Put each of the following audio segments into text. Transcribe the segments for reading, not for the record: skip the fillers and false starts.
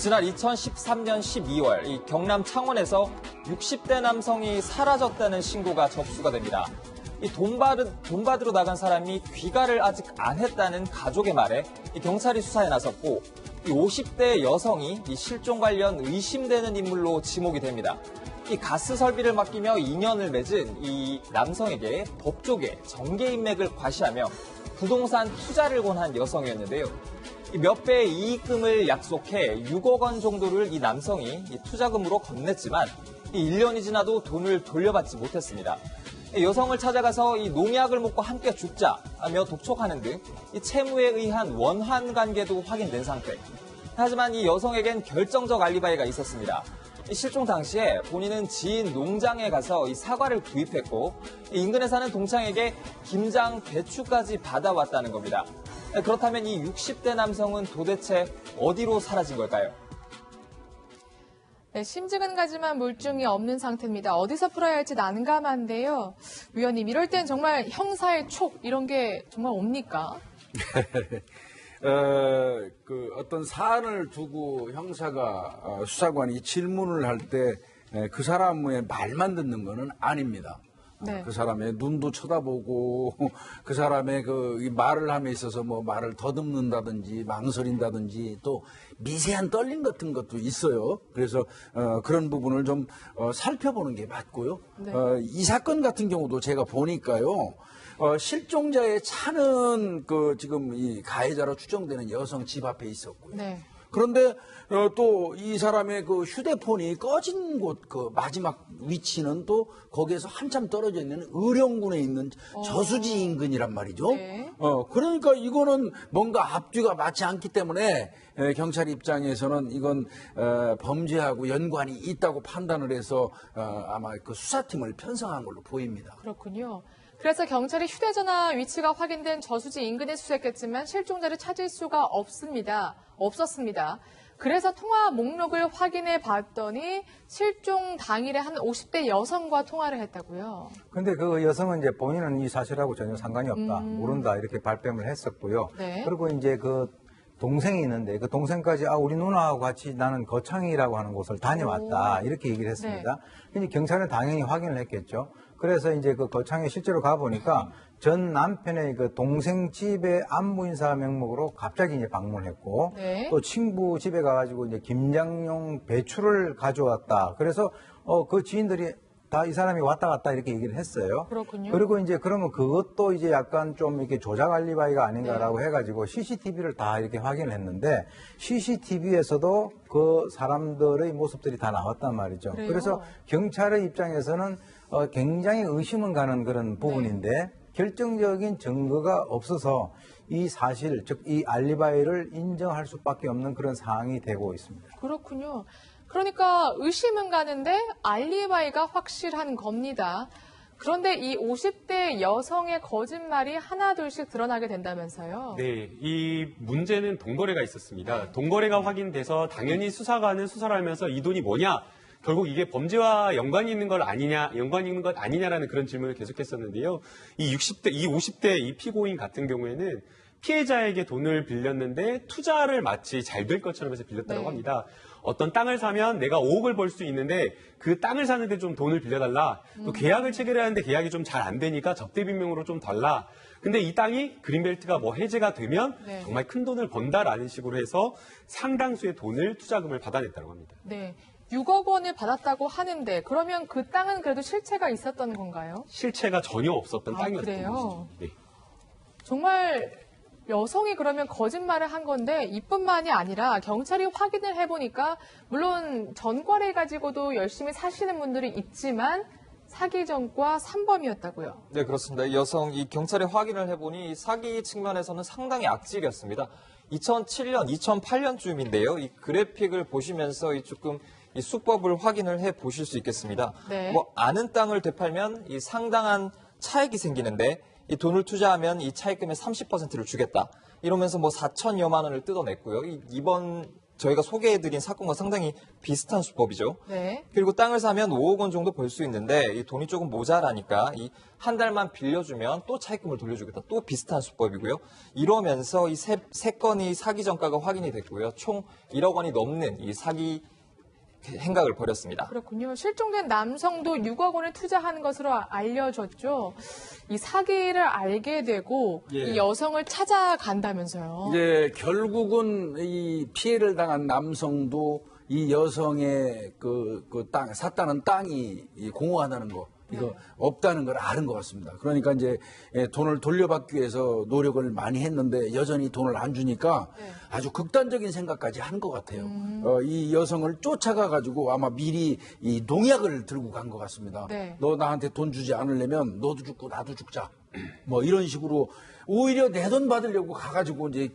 지난 2013년 12월 이 경남 창원에서 60대 남성이 사라졌다는 신고가 접수가 됩니다. 이 돈 받으러 나간 사람이 귀가를 아직 안 했다는 가족의 말에 이 경찰이 수사에 나섰고 이 50대 여성이 이 실종 관련 의심되는 인물로 지목이 됩니다. 이 가스 설비를 맡기며 인연을 맺은 이 남성에게 법조계, 정계 인맥을 과시하며 부동산 투자를 권한 여성이었는데요. 몇 배의 이익금을 약속해 6억 원 정도를 이 남성이 이 투자금으로 건넸지만 이 1년이 지나도 돈을 돌려받지 못했습니다. 여성을 찾아가서 이 농약을 먹고 함께 죽자며 독촉하는 등 이 채무에 의한 원한 관계도 확인된 상태. 하지만 이 여성에겐 결정적 알리바이가 있었습니다. 실종 당시에 본인은 지인 농장에 가서 이 사과를 구입했고 인근에 사는 동창에게 김장, 배추까지 받아왔다는 겁니다. 그렇다면 이 60대 남성은 도대체 어디로 사라진 걸까요? 네, 심증은 가지만 물증이 없는 상태입니다. 어디서 풀어야 할지 난감한데요. 위원님, 이럴 땐 정말 형사의 촉 이런 게 정말 옵니까? 어떤 사안을 두고 형사가 수사관이 질문을 할 때 그 사람의 말만 듣는 거는 아닙니다. 네. 그 사람의 눈도 쳐다보고 그 사람의 그 말을 함에 있어서 뭐 말을 더듬는다든지 망설인다든지 또 미세한 떨림 같은 것도 있어요. 그래서 그런 부분을 좀 살펴보는 게 맞고요. 네. 이 사건 같은 경우도 제가 보니까요. 실종자의 차는 지금 이 가해자로 추정되는 여성 집 앞에 있었고요. 네. 그런데 또 이 사람의 그 휴대폰이 꺼진 곳 그 마지막 위치는 또 거기에서 한참 떨어져 있는 의령군에 있는 저수지 인근이란 말이죠. 네. 그러니까 이거는 뭔가 앞뒤가 맞지 않기 때문에 경찰 입장에서는 이건 범죄하고 연관이 있다고 판단을 해서 아마 그 수사팀을 편성한 걸로 보입니다. 그렇군요. 그래서 경찰이 휴대전화 위치가 확인된 저수지 인근에 수색했지만 실종자를 찾을 수가 없었습니다. 그래서 통화 목록을 확인해 봤더니 실종 당일에 한 50대 여성과 통화를 했다고요. 근데 그 여성은 이제 본인은 이 사실하고 전혀 상관이 없다, 모른다 이렇게 발뺌을 했었고요. 네. 그리고 이제 그 동생이 있는데 그 동생까지 우리 누나하고 같이 나는 거창이라고 하는 곳을 다녀왔다 이렇게 얘기를 했습니다. 이제 경찰은 당연히 확인을 했겠죠. 그래서 이제 그 거창에 실제로 가보니까 전 남편의 그 동생 집에 안부인사 명목으로 갑자기 이제 방문했고 네. 또 친구 집에 가가지고 이제 김장용 배추를 가져왔다. 그래서 그 지인들이 다 이 사람이 왔다 갔다 이렇게 얘기를 했어요. 그렇군요. 그리고 이제 그러면 그것도 이제 약간 좀 이렇게 조작 알리바이가 아닌가라고 해가지고 CCTV를 다 이렇게 확인을 했는데 CCTV에서도 그 사람들의 모습들이 다 나왔단 말이죠. 그래요? 그래서 경찰의 입장에서는 굉장히 의심은 가는 그런 부분인데 결정적인 증거가 없어서 이 사실, 즉 이 알리바이를 인정할 수밖에 없는 그런 상황이 되고 있습니다. 그렇군요. 그러니까 의심은 가는데 알리바이가 확실한 겁니다. 그런데 이 50대 여성의 거짓말이 하나둘씩 드러나게 된다면서요? 네, 이 문제는 돈거래가 있었습니다. 돈거래가 확인돼서 당연히 수사관은 수사를 하면서 이 돈이 뭐냐? 결국 이게 범죄와 연관이 있는 것 아니냐라는 그런 질문을 계속했었는데요. 이 50대 이 피고인 같은 경우에는 피해자에게 돈을 빌렸는데 투자를 마치 잘 될 것처럼 해서 빌렸다고 네. 합니다. 어떤 땅을 사면 내가 5억을 벌 수 있는데 그 땅을 사는데 좀 돈을 빌려달라. 또 계약을 체결해야 하는데 계약이 좀 잘 안 되니까 접대비명으로 좀 달라. 근데 이 땅이 그린벨트가 해제가 되면 네. 정말 큰 돈을 번다라는 식으로 해서 상당수의 돈을 투자금을 받아냈다고 합니다. 네. 6억 원을 받았다고 하는데 그러면 그 땅은 그래도 실체가 있었던 건가요? 실체가 전혀 없었던 땅이었던 그래요? 것이죠. 네. 정말 여성이 그러면 거짓말을 한 건데 이뿐만이 아니라 경찰이 확인을 해보니까 물론 전과를 가지고도 열심히 사시는 분들이 있지만 사기 전과 3범이었다고요. 네, 그렇습니다. 이 경찰이 확인을 해보니 사기 측면에서는 상당히 악질이었습니다. 2007년, 2008년쯤인데요. 이 그래픽을 보시면서 조금 이 수법을 확인을 해 보실 수 있겠습니다. 네. 아는 땅을 되팔면 이 상당한 차익이 생기는데 이 돈을 투자하면 이 차익금의 30%를 주겠다. 이러면서 4천여만 원을 뜯어냈고요. 이번 저희가 소개해드린 사건과 상당히 비슷한 수법이죠. 네. 그리고 땅을 사면 5억 원 정도 벌 수 있는데 이 돈이 조금 모자라니까 이 한 달만 빌려주면 또 차입금을 돌려주겠다. 또 비슷한 수법이고요. 이러면서 이 세 건이 사기 전가가 확인이 됐고요. 총 1억 원이 넘는 이 사기 행각을 벌였습니다. 그렇군요. 실종된 남성도 6억 원을 투자한 것으로 알려졌죠. 이 사기를 알게 되고 예. 이 여성을 찾아간다면서요. 이제 결국은 이 피해를 당한 남성도 이 여성의 샀다는 땅이 공허하다는 거, 이거 없다는 걸 아는 것 같습니다. 그러니까 이제 돈을 돌려받기 위해서 노력을 많이 했는데 여전히 돈을 안 주니까 아주 극단적인 생각까지 한 것 같아요. 이 여성을 쫓아가 가지고 아마 미리 이 농약을 들고 간 것 같습니다. 네. 너 나한테 돈 주지 않으려면 너도 죽고 나도 죽자. 뭐 이런 식으로 오히려 내 돈 받으려고 가가지고 이제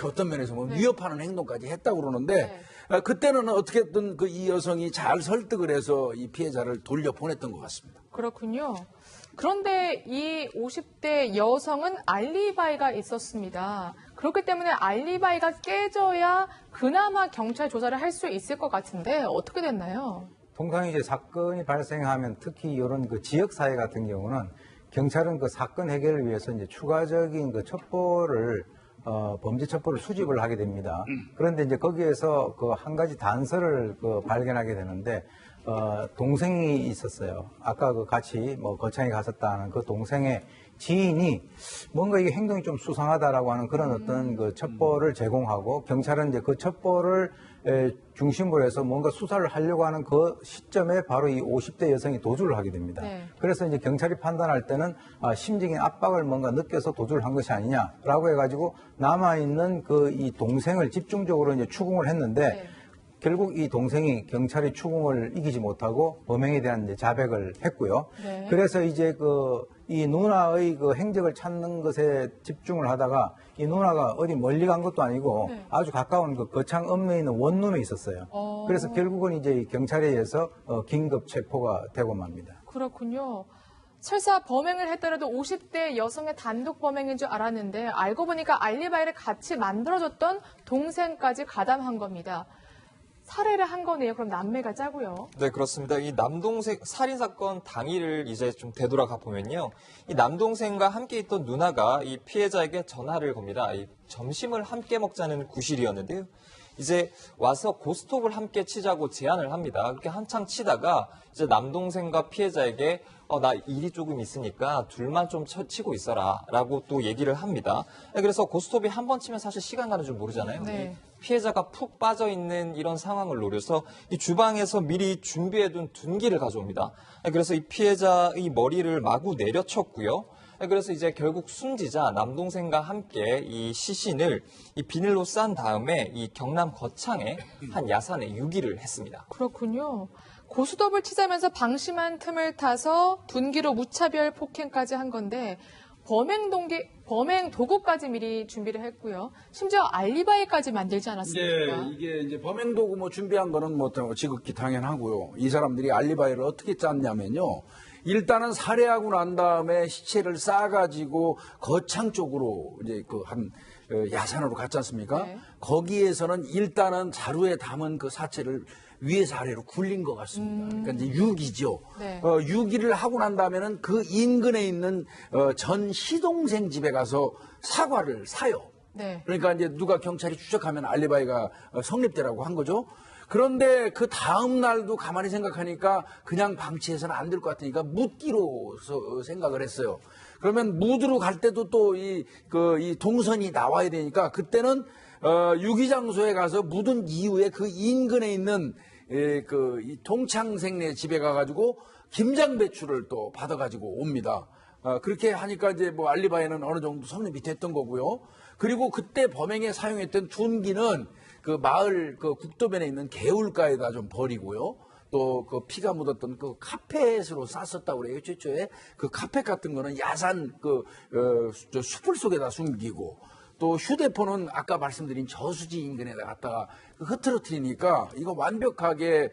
어떤 면에서 뭐 위협하는 행동까지 했다고 그러는데 그때는 어떻게든 이 여성이 잘 설득을 해서 이 피해자를 돌려보냈던 것 같습니다. 그렇군요. 그런데 이 50대 여성은 알리바이가 있었습니다. 그렇기 때문에 알리바이가 깨져야 그나마 경찰 조사를 할 수 있을 것 같은데 어떻게 됐나요? 통상 이제 사건이 발생하면 특히 이런 그 지역 사회 같은 경우는 경찰은 그 사건 해결을 위해서 이제 추가적인 그 첩보를 범죄 첩보를 수집을 하게 됩니다. 그런데 이제 거기에서 그 한 가지 단서를 발견하게 되는데 동생이 있었어요. 아까 그 같이 뭐 거창에 갔었다는 그 동생의 지인이 뭔가 이게 행동이 좀 수상하다라고 하는 그런 어떤 그 첩보를 제공하고 경찰은 이제 그 첩보를 중심으로 해서 뭔가 수사를 하려고 하는 그 시점에 바로 이 50대 여성이 도주를 하게 됩니다. 네. 그래서 이제 경찰이 판단할 때는 심적인 압박을 뭔가 느껴서 도주를 한 것이 아니냐라고 해가지고 남아있는 그 이 동생을 집중적으로 이제 추궁을 했는데 네. 결국 이 동생이 경찰의 추궁을 이기지 못하고 범행에 대한 이제 자백을 했고요. 네. 그래서 이제 이 누나의 그 행적을 찾는 것에 집중을 하다가 이 누나가 어디 멀리 간 것도 아니고 네. 아주 가까운 그 거창 읍내에 있는 원룸에 있었어요. 그래서 결국은 이제 경찰에 의해서 긴급 체포가 되고 맙니다. 그렇군요. 설사 범행을 했더라도 50대 여성의 단독 범행인 줄 알았는데 알고 보니까 알리바이를 같이 만들어줬던 동생까지 가담한 겁니다. 살해를 한 거네요. 그럼 남매가 짜고요. 네, 그렇습니다. 이 남동생 살인사건 당일을 이제 좀 되돌아가 보면요. 이 남동생과 함께 있던 누나가 이 피해자에게 전화를 겁니다. 이 점심을 함께 먹자는 구실이었는데요. 이제 와서 고스톱을 함께 치자고 제안을 합니다. 그렇게 한참 치다가 이제 남동생과 피해자에게 나 일이 조금 있으니까 둘만 좀 치고 있어라 라고 또 얘기를 합니다. 그래서 고스톱이 한 번 치면 사실 시간 가는 줄 모르잖아요. 네. 피해자가 푹 빠져있는 이런 상황을 노려서 이 주방에서 미리 준비해둔 둔기를 가져옵니다. 그래서 이 피해자의 머리를 마구 내려쳤고요. 그래서 이제 결국 숨지자 남동생과 함께 이 시신을 이 비닐로 싼 다음에 이 경남 거창의 한 야산에 유기를 했습니다. 그렇군요. 고스톱을 치자면서 방심한 틈을 타서 둔기로 무차별 폭행까지 한 건데 범행 도구까지 미리 준비를 했고요. 심지어 알리바이까지 만들지 않았습니까? 네, 이게 이제 범행 도구 뭐 준비한 거는 뭐 지극히 당연하고요. 이 사람들이 알리바이를 어떻게 짰냐면요. 일단은 살해하고 난 다음에 시체를 싸가지고 거창 쪽으로 이제 야산으로 갔지 않습니까? 네. 거기에서는 일단은 자루에 담은 그 사체를 위에서 아래로 굴린 것 같습니다. 그러니까 이제 유기죠. 네. 유기를 하고 난 다음에는 그 인근에 있는 전 시동생 집에 가서 사과를 사요. 네. 그러니까 이제 누가 경찰이 추적하면 알리바이가 성립되라고 한 거죠. 그런데 그 다음 날도 가만히 생각하니까 그냥 방치해서는 안 될 것 같으니까 묻기로 생각을 했어요. 그러면 묻으러 갈 때도 또 이 동선이 나와야 되니까 그때는 유기장소에 가서 묻은 이후에 그 인근에 있는 이 동창생네 집에 가가지고 김장배추를 또 받아가지고 옵니다. 그렇게 하니까 이제 뭐 알리바이는 어느 정도 성립이 됐던 거고요. 그리고 그때 범행에 사용했던 둔기는 그 마을 그 국도변에 있는 개울가에다 좀 버리고요. 또 그 피가 묻었던 그 카펫으로 쌌었다고 그래요. 최초에 그 카펫 같은 거는 야산 저 숲을 속에다 숨기고 또 휴대폰은 아까 말씀드린 저수지 인근에다 갖다가 흐트러뜨리니까 이거 완벽하게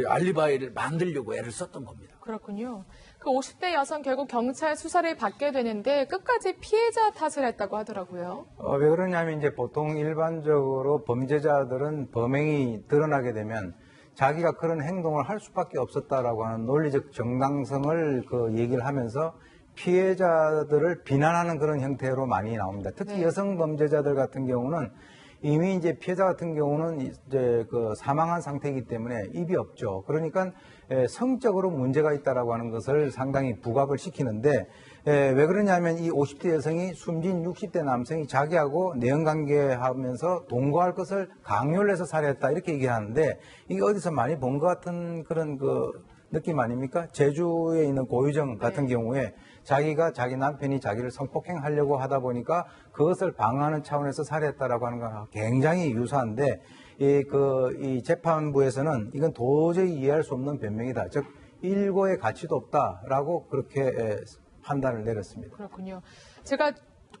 알리바이를 만들려고 애를 썼던 겁니다. 그렇군요. 그 50대 여성 결국 경찰 수사를 받게 되는데 끝까지 피해자 탓을 했다고 하더라고요. 왜 그러냐면 이제 보통 일반적으로 범죄자들은 범행이 드러나게 되면 자기가 그런 행동을 할 수밖에 없었다라고 하는 논리적 정당성을 얘기를 하면서 피해자들을 비난하는 그런 형태로 많이 나옵니다. 특히 네. 여성 범죄자들 같은 경우는 이미 이제 피해자 같은 경우는 이제 사망한 상태이기 때문에 입이 없죠. 그러니까 성적으로 문제가 있다라고 하는 것을 상당히 부각을 시키는데 왜 그러냐면 이 50대 여성이 숨진 60대 남성이 자기하고 내연관계하면서 동거할 것을 강요를 해서 살해했다 이렇게 얘기하는데 이게 어디서 많이 본 것 같은 그런 느낌 아닙니까? 제주에 있는 고유정 같은 경우에 자기가 자기 남편이 자기를 성폭행하려고 하다 보니까 그것을 방어하는 차원에서 살해했다라고 하는 거랑 굉장히 유사한데 이 재판부에서는 이건 도저히 이해할 수 없는 변명이다. 즉 일고의 가치도 없다라고 그렇게 판단을 내렸습니다. 그렇군요. 제가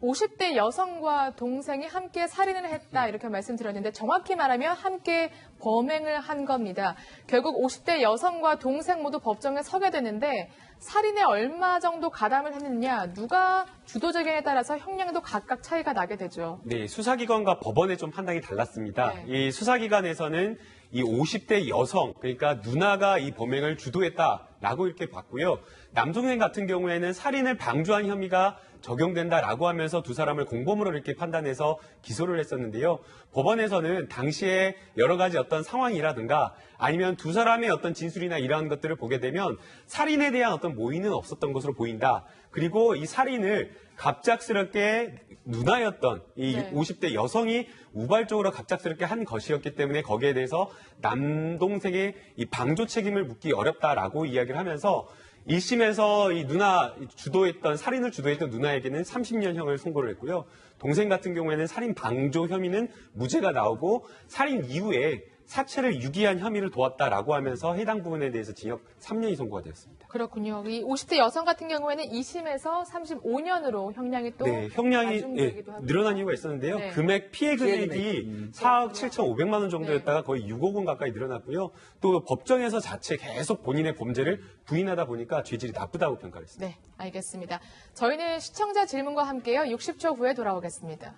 50대 여성과 동생이 함께 살인을 했다 이렇게 말씀드렸는데 정확히 말하면 함께 범행을 한 겁니다. 결국 50대 여성과 동생 모두 법정에 서게 되는데 살인에 얼마 정도 가담을 했느냐, 누가 주도적이냐에 따라서 형량도 각각 차이가 나게 되죠. 네, 수사기관과 법원의 좀 판단이 달랐습니다. 네. 이 수사기관에서는 이 50대 여성, 그러니까 누나가 이 범행을 주도했다라고 이렇게 봤고요. 남동생 같은 경우에는 살인을 방조한 혐의가 적용된다라고 하면서 두 사람을 공범으로 이렇게 판단해서 기소를 했었는데요. 법원에서는 당시에 여러 가지 어떤 상황이라든가 아니면 두 사람의 어떤 진술이나 이러한 것들을 보게 되면 살인에 대한 어떤 모의는 없었던 것으로 보인다. 그리고 이 살인을 갑작스럽게 누나였던 이 네. 50대 여성이 우발적으로 갑작스럽게 한 것이었기 때문에 거기에 대해서 남동생의 이 방조 책임을 묻기 어렵다라고 이야기를 하면서 1심에서 이 살인을 주도했던 누나에게는 30년형을 선고를 했고요. 동생 같은 경우에는 살인 방조 혐의는 무죄가 나오고 살인 이후에 사체를 유기한 혐의를 도왔다라고 하면서 해당 부분에 대해서 징역 3년이 선고가 되었습니다. 그렇군요. 이 50대 여성 같은 경우에는 2심에서 35년으로 형량이 또 네, 형량이 낮춰지기도 하고요. 늘어난 이유가 있었는데요. 네. 피해 금액이 4억 7,500만 원 정도였다가 거의 6억 원 가까이 늘어났고요. 또 법정에서 자체 계속 본인의 범죄를 부인하다 보니까 죄질이 나쁘다고 평가를 했습니다. 네, 알겠습니다. 저희는 시청자 질문과 함께요. 60초 후에 돌아오겠습니다.